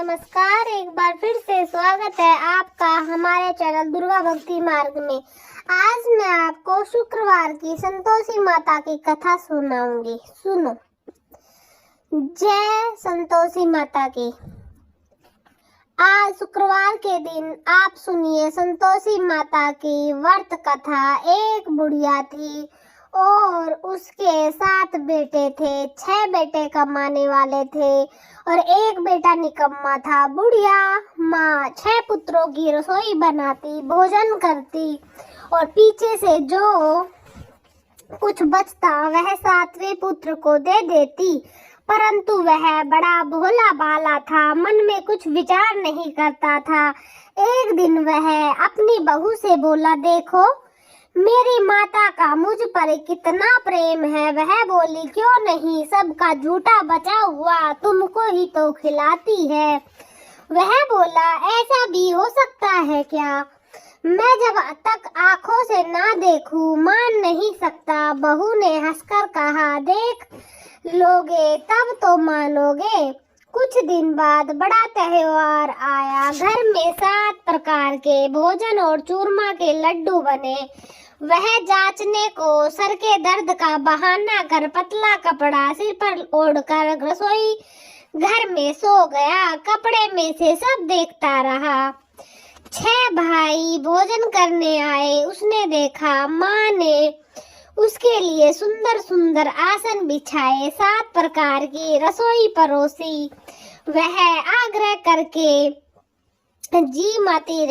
नमस्कार। एक बार फिर से स्वागत है आपका हमारे चैनल दुर्गा भक्ति मार्ग में। आज मैं आपको शुक्रवार की संतोषी माता की कथा सुनाऊंगी। सुनो। जय संतोषी माता की। आज शुक्रवार के दिन आप सुनिए संतोषी माता की व्रत कथा। एक बुढ़िया थी और उसके 7 बेटे थे। 6 बेटे कमाने वाले थे और एक बेटा निकम्मा था। बुढ़िया माँ 6 पुत्रों की रसोई बनाती, भोजन करती और पीछे से जो कुछ बचता वह 7वें पुत्र को दे देती। परंतु वह बड़ा भोला भाला था, मन में कुछ विचार नहीं करता था। एक दिन वह अपनी बहू से बोला, देखो मेरी माता का मुझ पर कितना प्रेम है। वह बोली, क्यों नहीं, सबका झूठा बचा हुआ तुमको ही तो खिलाती है। वह बोला, ऐसा भी हो सकता है क्या? मैं जब तक आंखों से ना देखूं मान नहीं सकता। बहू ने हंसकर कहा, देख लोगे तब तो मानोगे। कुछ दिन बाद बड़ा त्योहार आया। घर में 7 प्रकार के भोजन और चूरमा के लड्डू बने। वह जांचने को सर के दर्द का बहाना कर पतला कपड़ा सिर पर ओढ़कर रसोई घर में सो गया। कपड़े में से सब देखता रहा। 6 भाई भोजन करने आए। उसने देखा माँ ने उसके लिए सुंदर सुंदर आसन बिछाए, 7 प्रकार की रसोई परोसी। वह आग्रह करके जिमाती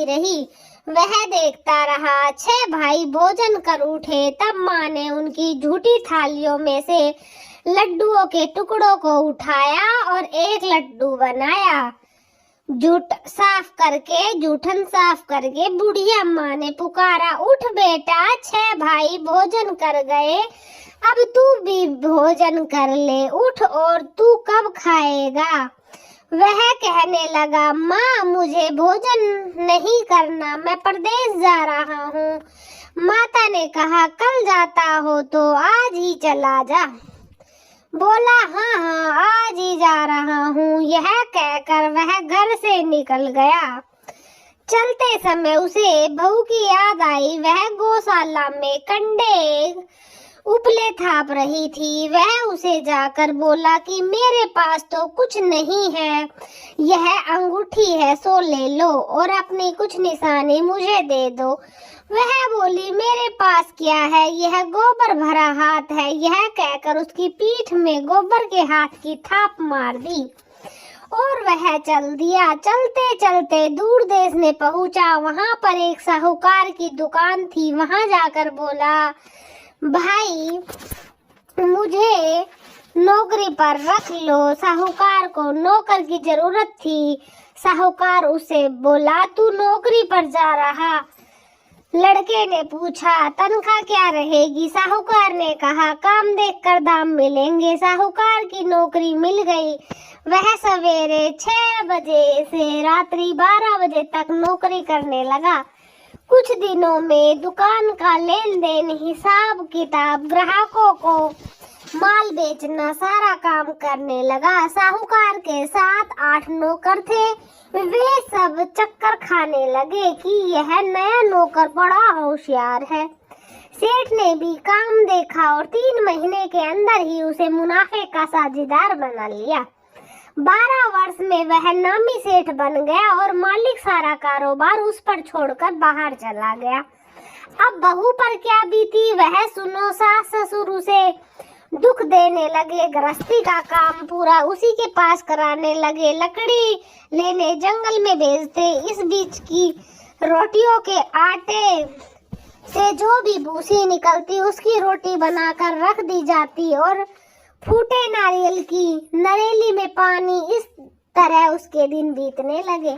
रही। वह देखता रहा। 6 भाई भोजन कर उठे। तब माँ ने उनकी झूठी थालियों में से लड्डुओं के टुकड़ों को उठाया और एक लड्डू बनाया। जूठन साफ करके बुढ़िया माँ ने पुकारा, उठ बेटा, 6 भाई भोजन कर गए, अब तू भी भोजन कर ले, उठ, और तू कब खाएगा? वह कहने लगा, माँ मुझे भोजन नहीं करना, मैं परदेश जा रहा हूँ। माता ने कहा, कल जाता हो तो आज ही चला जा। बोला, हाँ आज ही जा रहा हूँ। यह कहकर वह घर से निकल गया। चलते समय उसे बहू की याद आई। वह गौशाला में कंडे उपले थाप रही थी। वह उसे जाकर बोला कि मेरे पास तो कुछ नहीं है, यह अंगूठी है, सो ले लो और अपनी कुछ निशानी मुझे दे दो। वह बोली, मेरे पास क्या है, यह गोबर भरा हाथ है। यह कहकर उसकी पीठ में गोबर के हाथ की थाप मार दी और वह चल दिया। चलते चलते दूर देश में पहुंचा। वहां पर एक साहूकार की दुकान थी। वहां जाकर बोला, भाई मुझे नौकरी पर रख लो। साहूकार को नौकर की जरूरत थी। साहूकार उसे बोला, तू नौकरी पर जा रहा? लड़के ने पूछा, तनख्वाह क्या रहेगी? साहूकार ने कहा, काम देखकर दाम मिलेंगे। साहूकार की नौकरी मिल गई। वह सवेरे 6 बजे से रात्रि 12 बजे तक नौकरी करने लगा। कुछ दिनों में दुकान का लेन देन, हिसाब किताब, ग्राहकों को माल बेचना, सारा काम करने लगा। साहूकार के 7-8 नौकर थे। वे सब चक्कर खाने लगे कि यह नया नौकर बड़ा होशियार है। सेठ ने भी काम देखा और 3 महीने के अंदर ही उसे मुनाफे का साझेदार बना लिया। 12 वर्ष में वह नामी सेठ बन गया और मालिक सारा कारोबार उस पर छोड़कर बाहर चला गया। अब बहू पर क्या बीती वह सुनो। सास ससुर उसे दुख देने लगे। गृहस्थी का काम पूरा उसी के पास कराने लगे। लकड़ी लेने जंगल में भेजते। इस बीच की रोटियों के आटे से जो भी भूसी निकलती उसकी रोटी बनाकर रख दी जाती और फूटे नारियल की नरेली में पानी। इस तरह उसके दिन बीतने लगे।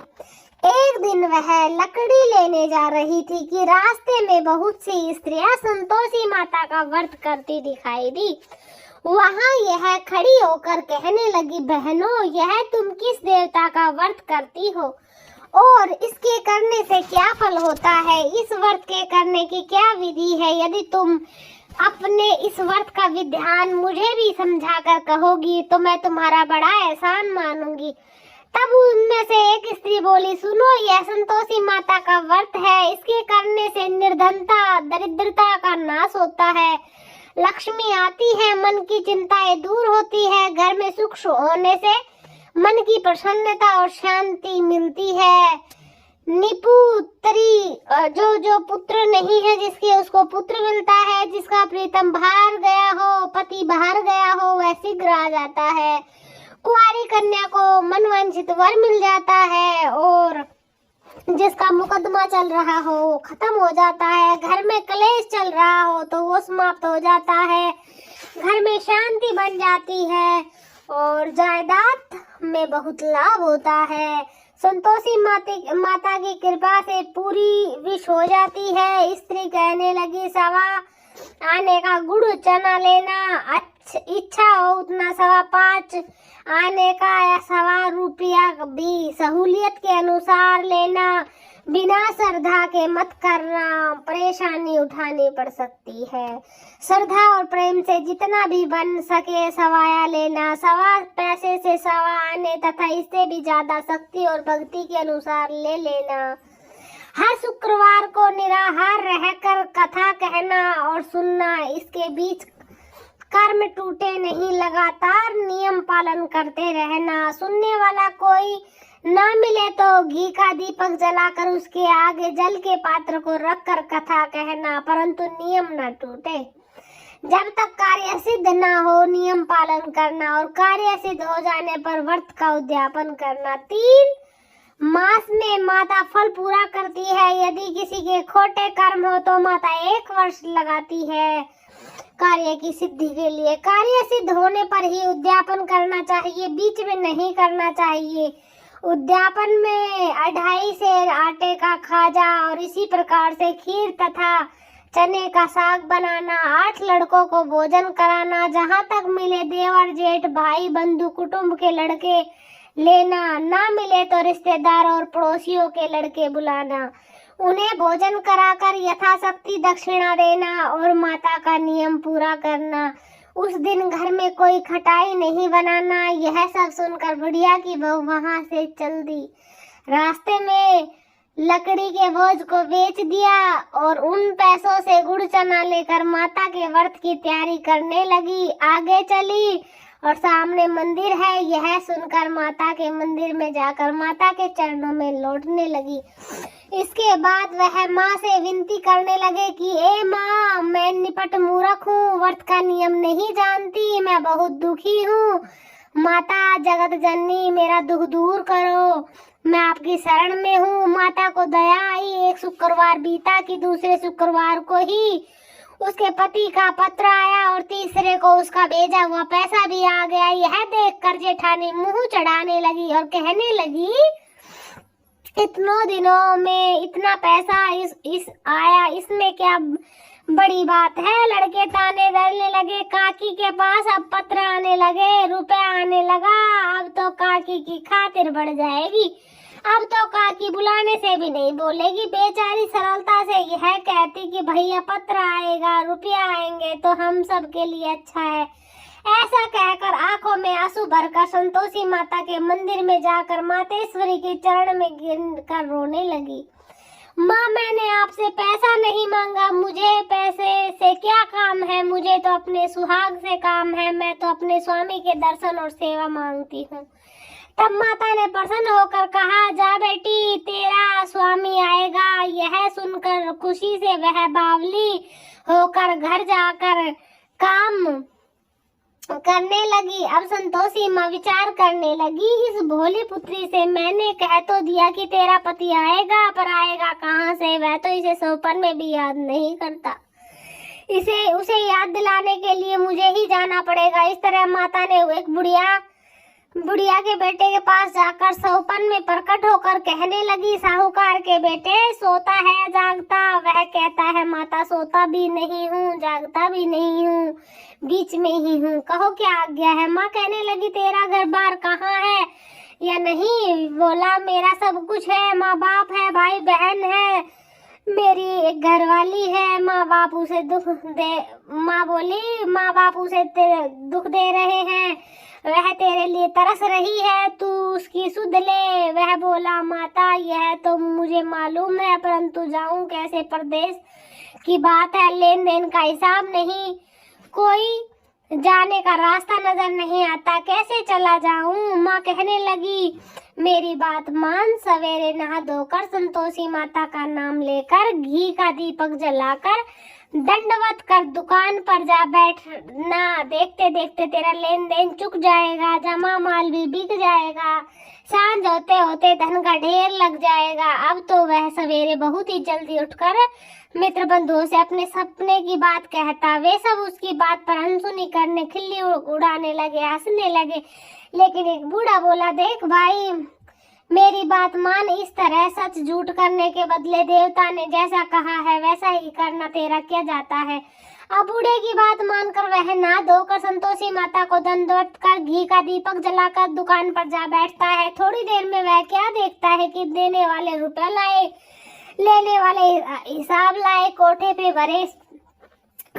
एक दिन वह लकड़ी लेने जा रही थी कि रास्ते में बहुत सी स्त्रियां संतोषी माता का व्रत करती दिखाई दी। वहां यह खड़ी होकर कहने लगी, बहनों, यह तुम किस देवता का व्रत करती हो और इसके करने से क्या फल होता है? इस व्रत के करने की क्या विधि है? यदि तुम अपने इस व्रत का विधान मुझे भी समझा कर कहोगी तो मैं तुम्हारा बड़ा एहसान मानूंगी। तब उनमें से एक स्त्री बोली, सुनो, यह संतोषी माता का व्रत है। इसके करने से निर्धनता, दरिद्रता का नाश होता है, लक्ष्मी आती है, मन की चिंताएं दूर होती है, घर में सुख होने से मन की प्रसन्नता और शांति मिलती है। निपुत्री, जो पुत्र नहीं है जिसके, उसको पुत्र मिलता है। जिसका प्रीतम बाहर गया हो, पति बाहर गया हो, वह शीघ्र आ जाता है। कुंवारी कन्या को मनवांछित वर मिल जाता है और जिसका मुकदमा चल रहा हो वो खत्म हो जाता है। घर में क्लेश चल रहा हो तो वो समाप्त हो जाता है। घर में शांति बन जाती है और जायदाद में बहुत लाभ होता है। संतोषी माता की कृपा से पूरी विश हो जाती है। स्त्री कहने लगी, सवा आने का गुड़ चना लेना, इच्छा हो उतना 5.25 आने का या 1.25 रुपया भी सहूलियत के अनुसार लेना। बिना श्रद्धा के मत करना, परेशानी उठानी पड़ सकती है। श्रद्धा और प्रेम से जितना भी बन सके सवाया लेना। 1.25 पैसे से 1.25 आने तथा इससे भी ज्यादा शक्ति और भक्ति के अनुसार ले लेना। हर शुक्रवार को निराहार रहकर कथा कहना और सुनना। इसके बीच कर्म टूटे नहीं, लगातार नियम पालन करते रहना। सुनने वाला कोई ना मिले तो घी का दीपक जलाकर उसके आगे जल के पात्र को रखकर कथा कहना, परंतु नियम न टूटे। जब तक कार्य सिद्ध न हो नियम पालन करना और कार्य सिद्ध हो जाने पर व्रत का उद्यापन करना। 3 मास में माता फल पूरा करती है। यदि किसी के खोटे कर्म हो तो माता 1 वर्ष लगाती है कार्य की सिद्धि के लिए। कार्य सिद्ध होने पर ही उद्यापन करना चाहिए, बीच में नहीं करना चाहिए। उद्यापन में 2.5 सेर आटे का खाजा और इसी प्रकार से खीर तथा चने का साग बनाना। 8 लड़कों को भोजन कराना। जहाँ तक मिले देवर जेठ भाई बंधु कुटुंब के लड़के लेना, ना मिले तो रिश्तेदार और पड़ोसियों के लड़के बुलाना। उन्हें भोजन कराकर यथाशक्ति दक्षिणा देना और माता का नियम पूरा करना। उस दिन घर में कोई खटाई नहीं बनाना। यह सब सुनकर बुढ़िया की बहू वहां से चल दी। रास्ते में लकड़ी के बोझ को बेच दिया और उन पैसों से गुड़ चना लेकर माता के व्रत की तैयारी करने लगी। आगे चली और सामने मंदिर है। यह सुनकर माता के मंदिर में जाकर माता के चरणों में लौटने लगी। इसके बाद वह माँ से विनती करने लगे कि ए माँ, मैं निपट मूर्ख हूँ, व्रत का नियम नहीं जानती, मैं बहुत दुखी हूँ। माता जगत जननी, मेरा दुख दूर करो, मैं आपकी शरण में हूँ। माता को दया आई। एक शुक्रवार बीता कि दूसरे शुक्रवार को ही उसके पति का पत्र आया और तीसरे को उसका भेजा हुआ पैसा भी आ गया। यह देखकर जेठानी मुंह चढ़ाने लगी और कहने लगी, इतनों दिनों में इतना पैसा इस आया, इसमें क्या बड़ी बात है। लड़के ताने डरने लगे। काकी के पास अब पत्र आने लगे, रुपया आने लगा। अब तो काकी की खातिर बढ़ जाएगी। अब तो काकी बुलाने से भी नहीं बोलेगी। बेचारी सरलता से यह कहती कि भैया पत्र आएगा, रुपया आएंगे तो हम सब के लिए अच्छा है। ऐसा कहकर आंखों में आंसू भरकर संतोषी माता के मंदिर में जाकर मातेश्वरी के चरण में गिरकर रोने लगी। माँ, मैंने आपसे पैसा नहीं मांगा, मुझे पैसे से क्या काम है, मुझे तो अपने सुहाग से काम है। मैं तो अपने स्वामी के दर्शन और सेवा मांगती हूँ। तब माता ने प्रसन्न होकर कहा, जा बेटी, तेरा स्वामी आएगा। यह सुनकर खुशी से वह बावली होकर घर जाकर काम करने लगी। अब संतोषी माँ विचार करने लगी, इस भोली पुत्री से मैंने कह तो दिया कि तेरा पति आएगा, पर आएगा कहाँ से? वह तो इसे सौपन में भी याद नहीं करता। उसे याद दिलाने के लिए मुझे ही जाना पड़ेगा। इस तरह माता ने एक बुढ़िया के बेटे के पास जाकर सौपन में प्रकट होकर कहने लगी, साहूकार के बेटे, सोता है जागता? वह कहता है, माता, सोता भी नहीं हूँ, जागता भी नहीं हूँ, बीच में ही हूँ। कहो क्या आज्ञा है? माँ कहने लगी, तेरा घर बार कहाँ है या नहीं? बोला, मेरा सब कुछ है, माँ बाप है, भाई बहन है, मेरी एक घरवाली है, माँ बाप उसे दुख दे, माँ बोली माँ बाप उसे दुख दे रहे हैं, वह तेरे लिए तरस रही है, तू उसकी सुध ले। वह बोला माता यह तो मुझे मालूम है, परंतु जाऊं कैसे, परदेश की बात है, लेन देन का हिसाब नहीं, कोई जाने का रास्ता नजर नहीं आता, कैसे चला जाऊं। माँ कहने लगी मेरी बात मान, सवेरे नहा धोकर संतोषी माता का नाम लेकर घी का दीपक जलाकर दंडवत कर दुकान पर जा बैठना, देखते देखते तेरा लेन देन चुक जाएगा, जमा माल भी बिक जाएगा, सांझ होते होते धन का ढेर लग जाएगा। अब तो वह सवेरे बहुत ही जल्दी उठकर मित्र बंधुओं से अपने सपने की बात कहता, वे सब उसकी बात पर अनसुनी करने, खिल्ली उड़ाने लगे, हंसने लगे। लेकिन एक बूढ़ा बोला, देख भाई मेरी बात मान, इस तरह सच झूठ करने के बदले देवता ने जैसा कहा है वैसा ही करना, तेरा क्या जाता है। अब बूढ़े की बात मानकर वह नहा धोकर संतोषी माता को दंडवत कर घी का दीपक जलाकर दुकान पर जा बैठता है। थोड़ी देर में वह क्या देखता है कि देने वाले रुपए लाए, लेने वाले हिसाब लाए,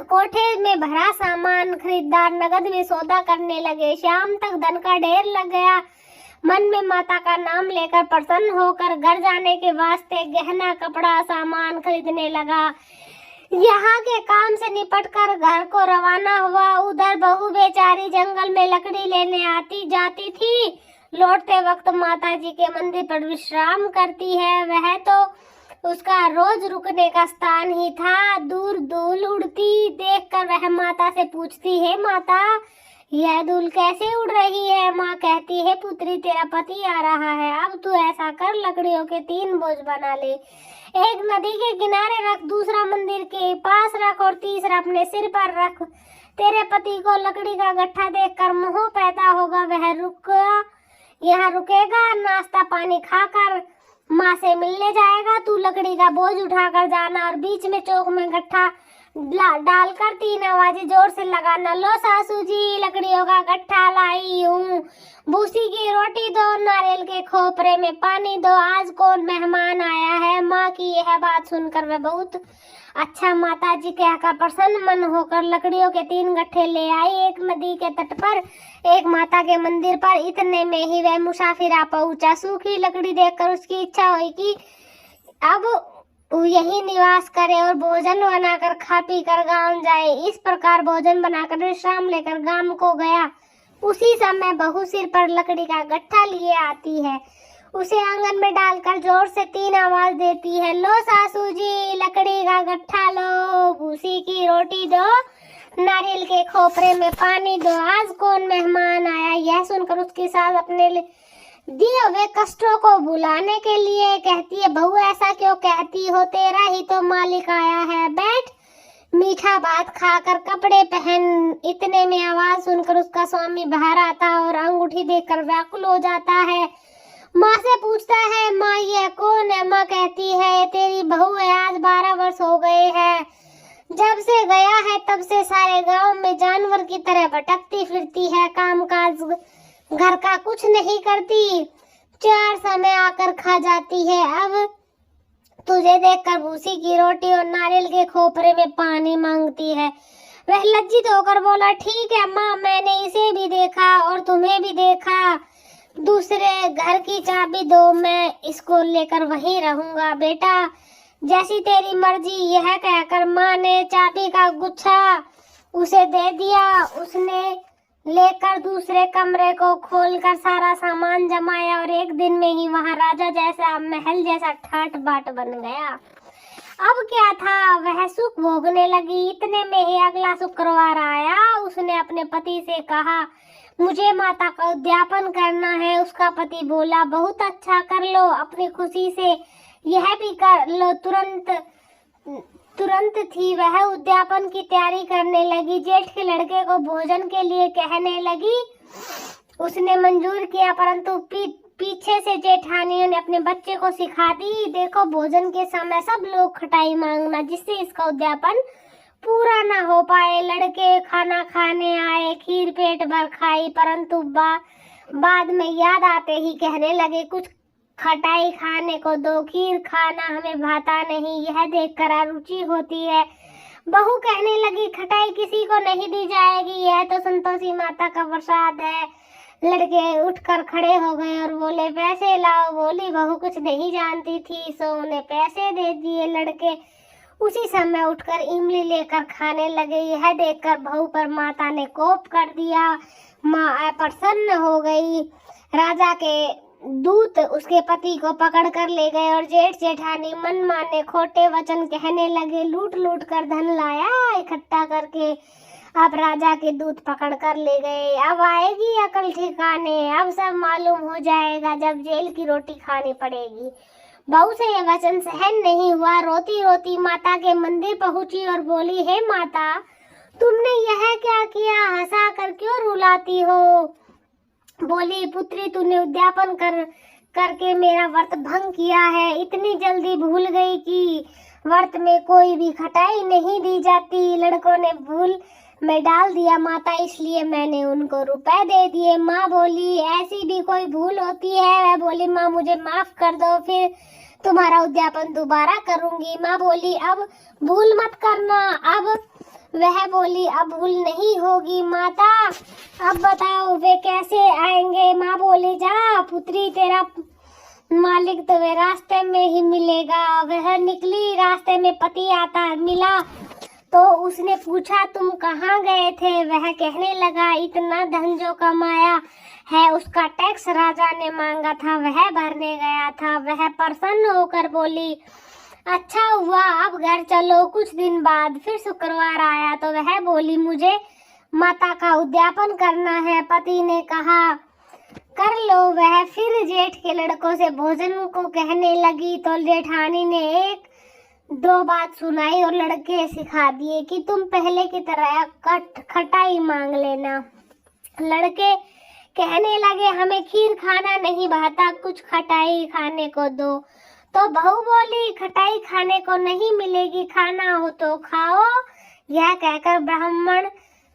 कोठे में भरा सामान, खरीदार नगद में सौदा करने लगे। शाम तक धन का ढेर लग गया। मन में माता का नाम लेकर प्रसन्न होकर घर जाने के वास्ते गहना कपड़ा सामान खरीदने लगा। यहाँ के काम से निपटकर घर को रवाना हुआ। उधर बहू बेचारी जंगल में लकड़ी लेने आती जाती थी, लौटते वक्त माता जी के मंदिर पर विश्राम करती है। वह तो उसका रोज रुकने का स्थान ही था। दूर धूल उड़ती देखकर वह माता से पूछती है, माता यह धूल कैसे उड़ रही है। माँ कहती है, पुत्री तेरा पति आ रहा है, अब तू ऐसा कर लकड़ियों के 3 बोझ बना ले, एक नदी के किनारे रख, दूसरा मंदिर के पास रख और तीसरा अपने सिर पर रख। तेरे पति को लकड़ी का गट्ठा देखकर मोह पैदा होगा, वह यहाँ रुकेगा, नाश्ता पानी खाकर माँ से मिलने जाएगा। तू लकड़ी का बोझ उठाकर जाना और बीच में चौक में गट्ठा डालकर 3 आवाजें जोर से लगाना, लो सासू जी लकड़ियों का गट्ठा लाई हूँ, भूसी की रोटी दो, नारियल के खोपरे में पानी दो, आज कौन मेहमान आया है। माँ की यह बात सुनकर वह बहुत अच्छा माता जी कहकर प्रसन्न मन होकर लकड़ियों के 3 गट्ठे ले आई। एक नदी के तट पर, एक माता के मंदिर पर। इतने में ही वह मुसाफिर आ पहुंचा। सूखी लकड़ी देखकर उसकी इच्छा हुई कि अब यही निवास करे और भोजन बनाकर खा पी कर गाँव जाए। इस प्रकार भोजन बनाकर विश्राम लेकर गांव को गया। उसी समय बहू सिर पर लकड़ी का गट्ठा लिए आती है, उसे आंगन में डालकर जोर से 3 आवाज देती है, लो सासू जी लकड़ी का गट्ठा लो, भूसी की रोटी दो, नारियल के खोपरे में पानी दो, आज कौन मेहमान आया। यह सुनकर उसकी सास अपने दिए हुए कष्टों को भुलाने के लिए कहती है, बहू ऐसा क्यों कहती हो, तेरा ही तो मालिक आया है, बैठ मीठा भात खाकर कपड़े पहन। इतने में आवाज सुनकर उसका स्वामी बाहर आता और अंगूठी देखकर व्याकुल हो जाता है। माँ से पूछता है, माँ यह कौन है। माँ कहती है, तेरी बहू है, आज 12 वर्ष हो गए हैं, जब से गया है तब से सारे गांव में जानवर की तरह भटकती फिरती है, काम काज घर का कुछ नहीं करती, 4 समय आकर खा जाती है। अब तुझे देखकर भूसी की रोटी और नारियल के खोपरे में पानी मांगती है। वह लज्जित होकर बोला, ठीक है माँ, मैंने इसे भी देखा और तुम्हें भी देखा, दूसरे घर की चाबी दो, मैं इसको लेकर वहीं रहूंगा। बेटा जैसी तेरी मर्जी। यह कहकर माँ ने चाबी का गुच्छा उसे दे दिया। उसने लेकर दूसरे कमरे को खोलकर सारा सामान जमाया और एक दिन में ही वहां राजा जैसा महल जैसा ठाट बाट बन गया। अब क्या था, वह सुख भोगने लगी। इतने में ही अगला शुक्रवार आया। उसने अपने पति से कहा, मुझे माता का उद्यापन करना है। उसका पति बोला, बहुत अच्छा, कर लो, अपनी खुशी से यह भी कर लो। तुरंत थी वह उद्यापन की तैयारी करने लगी। जेठ के लड़के को भोजन के लिए कहने लगी। उसने मंजूर किया, परंतु पीछे से जेठानियों ने अपने बच्चे को सिखा दी, देखो भोजन के समय सब लोग खटाई मांगना, जिससे इसका उद्यापन पूरा ना हो पाए। लड़के खाना खाने आए, खीर पेट भर खाई, परंतु बाद में याद आते ही कहने लगे, कुछ खटाई खाने को दो, खीर खाना हमें भाता नहीं, यह देखकर अरुचि होती है। बहू कहने लगी, खटाई किसी को नहीं दी जाएगी, यह तो संतोषी माता का प्रसाद है। लड़के उठकर खड़े हो गए और बोले, पैसे लाओ। बोली बहू कुछ नहीं जानती थी, सो उन्हें पैसे दे दिए। लड़के उसी समय उठकर इमली लेकर खाने लगे। यह देखकर बहू पर माता ने कोप कर दिया। माँ प्रसन्न हो गई। राजा के दूत उसके पति को पकड़ कर ले गए और जेठ जेठानी मनमाने खोटे वचन कहने लगे। लूट लूट कर धन लाया इकट्ठा करके, अब राजा के दूत पकड़ कर ले गए। अब आएगी अकल ठिकाने, अब सब मालूम हो जाएगा जब जेल की रोटी खानी पड़ेगी। बहू से यह वचन सहन नहीं हुआ। रोती रोती माता के मंदिर पहुंची और बोली, हे माता, तुमने यह क्या किया? हंसा कर क्यों रुलाती हो? बोली, पुत्री, तूने उद्यापन करके मेरा व्रत भंग किया है। इतनी जल्दी भूल गई कि व्रत में कोई भी खटाई नहीं दी जाती। लड़कों ने भूल में डाल दिया माता, इसलिए मैंने उनको रुपए दे दिए। माँ बोली, ऐसी भी कोई भूल होती है? वह बोली, माँ मुझे माफ कर दो, फिर तुम्हारा उद्यापन दोबारा करूंगी। माँ बोली, अब भूल मत करना। अब वह बोली, अब भूल नहीं होगी माता। अब बताओ वे कैसे आएंगे? माँ बोली, जा पुत्री, तेरा मालिक तो वे रास्ते में ही मिलेगा। वह निकली, रास्ते में पति आता मिला तो उसने पूछा, तुम कहाँ गए थे? वह कहने लगा, इतना धन जो कमाया है उसका टैक्स राजा ने मांगा था, वह भरने गया था। वह प्रसन्न होकर बोली, अच्छा हुआ, अब घर चलो। कुछ दिन बाद फिर शुक्रवार आया तो वह बोली, मुझे माता का उद्यापन करना है। पति ने कहा, कर लो। वह फिर जेठ के लड़कों से भोजन को कहने लगी तो जेठानी ने एक दो बात सुनाई और लड़के सिखा दिए कि तुम पहले की तरह खटाई मांग लेना। लड़के कहने लगे, हमें खीर खाना नहीं भाता, कुछ खटाई खाने को दो। तो बहू बोली, खटाई खाने को नहीं मिलेगी, खाना हो तो खाओ। यह कहकर ब्राह्मण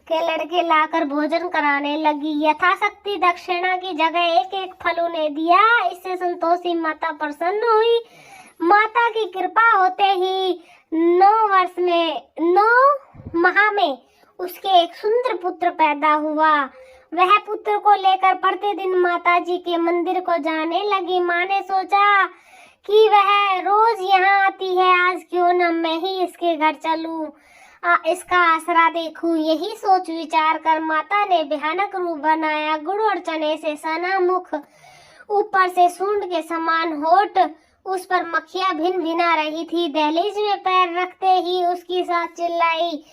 के लड़के लाकर भोजन कराने लगी। यथाशक्ति दक्षिणा की जगह एक एक फल उन्हें दिया। इससे संतोषी माता प्रसन्न हुई। माता की कृपा होते ही 9 माह में उसके एक सुंदर पुत्र पैदा हुआ। वह पुत्र को लेकर प्रतिदिन माता जी के मंदिर को जाने लगी। माँ ने सोचा कि वह रोज यहाँ आती है, आज क्यों न मैं ही इसके घर चलूं, इसका आसरा देखूं। यही सोच विचार कर माता ने भयानक रूप बनाया। गुड़ और चने से सना मुख, ऊपर से सूंड के समान होठ, उस पर मक्खियां भिन भिना रही थी। दहलीज में पैर रखते ही उसकी सास चिल्लाई,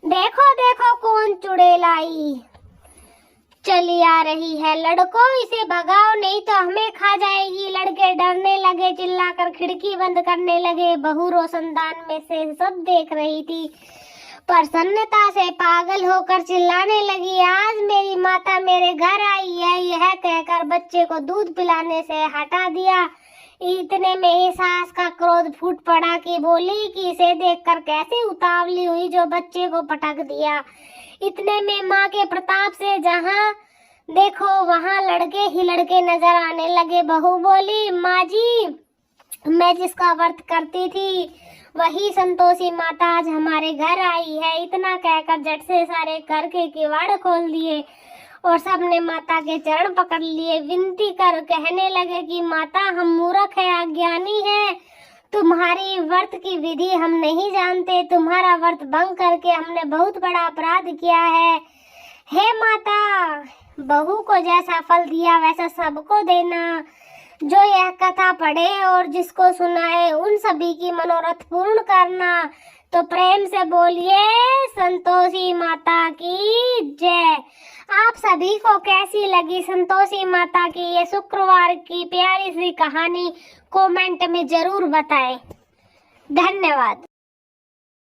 देखो देखो कौन चुड़ैल आई चली आ रही है, लड़कों इसे भगाओ नहीं तो हमें खा जाएगी। लड़के डरने लगे, चिल्लाकर खिड़की बंद करने लगे। बहू रोशनदान में से सब देख रही थी। प्रसन्नता से पागल होकर चिल्लाने लगी, आज मेरी माता मेरे घर आई है। यह कहकर बच्चे को दूध पिलाने से हटा दिया। इतने में ही सास का क्रोध फूट पड़ा कि बोली कि इसे देखकर कैसे उतावली हुई जो बच्चे को पटक दिया। इतने में माँ के प्रताप से जहाँ देखो वहाँ लड़के ही लड़के नजर आने लगे। बहू बोली, माँ जी, मैं जिसका व्रत करती थी वही संतोषी माता आज हमारे घर आई है। इतना कहकर झट से सारे घर के किवाड़ खोल दिए और सबने माता के चरण पकड़ लिए। विनती कर कहने लगे कि माता, हम मूर्ख है, अज्ञानी है, तुम्हारी व्रत की विधि हम नहीं जानते। तुम्हारा व्रत भंग करके हमने बहुत बड़ा अपराध किया है। हे माता, बहू को जैसा फल दिया वैसा सबको देना। जो यह कथा पढ़े और जिसको सुनाए उन सभी की मनोरथ पूर्ण करना। तो प्रेम से बोलिए, संतोषी माता की जय। आप सभी को कैसी लगी संतोषी माता की ये शुक्रवार की प्यारी सी कहानी? कमेंट में जरूर बताएं। धन्यवाद।